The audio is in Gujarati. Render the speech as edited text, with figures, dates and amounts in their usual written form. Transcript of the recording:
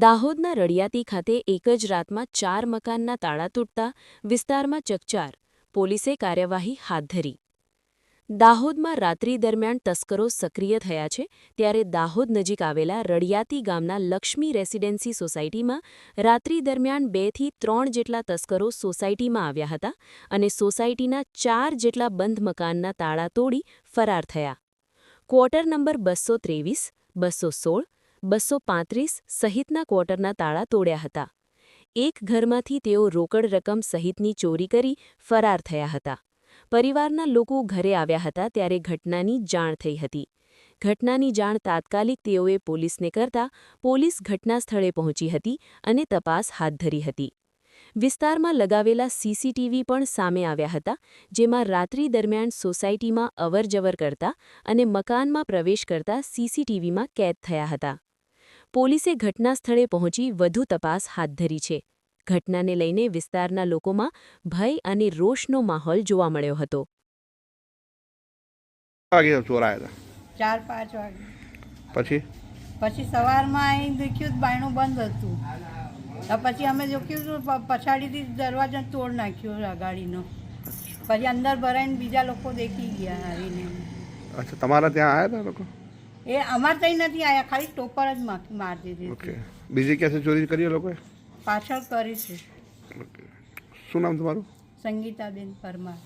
દાહોદના રડિયાતી ખાતે એક જ રાતમાં 4 મકાનના તાળા તૂટતા વિસ્તારમાં ચકચાર, પોલીસે કાર્યવાહી હાથ ધરી. દાહોદમાં રાત્રિ દરમિયાન તસ્કરો સક્રિય થયા છે, ત્યારે દાહોદ નજીક આવેલા રડિયાતી ગામના લક્ષ્મી રેસિડેન્સી સોસાયટીમાં રાત્રિ દરમિયાન 2 થી 3 જેટલા તસ્કરો સોસાયટીમાં આવ્યા હતા અને સોસાયટીના 4 જેટલા બંધ મકાનના તાળા તોડી ફરાર થયા. ક્વાર્ટર નંબર 223, 216, 235 સહિતના ક્વાર્ટરના તાળા તોડ્યા હતા. એક ઘરમાંથી તેઓ રોકડ રકમ સહિતની ચોરી કરી ફરાર થયા હતા. પરિવારના લોકો ઘરે આવ્યા હતા ત્યારે ઘટનાની જાણ થઈ હતી. ઘટનાની જાણ તાત્કાલિક તેઓએ પોલીસને કરતા પોલીસ ઘટના સ્થળે પહોંચી હતી અને તપાસ હાથ ધરી હતી. વિસ્તારમાં લગાવેલા સીસીટીવી પણ સામે આવ્યા હતા, જેમાં રાત્રિ દરમિયાન સોસાયટીમાં અવરજવર કરતા અને મકાનમાં પ્રવેશ કરતા સીસીટીવીમાં કેદ થયા હતા. પોલીસે ઘટના સ્થળે પહોંચી વધુ તપાસ હાથ ધરી છે. ઘટનાને લઈને વિસ્તારના લોકોમાં ભય અને રોષનો માહોલ જોવા મળ્યો હતો. ચોરાયા હતા 4-5 વાગે. પછી સવારમાં અહીં દેખ્યું બાયણું બંધ હતું. તો પછી અમે જોયું પછાડીથી દરવાજો તોડ નાખ્યો ગાડીનો. પછી અંદર ભરાઈને બીજા લોકો દેખી ગયા આવીને. અચ્છા, તમારા ત્યાં આવ્યા હતા લોકો? એ અમારે ત્યાં નથી આવ્યા, ખાલી ટોપર જ મારી દીધી. ઓકે. બીજી ક્યાંથી ચોરી કરી લોકોએ? પાછળ કરી છે. શું નામ તમારું? સંગીતાબેન પરમાર.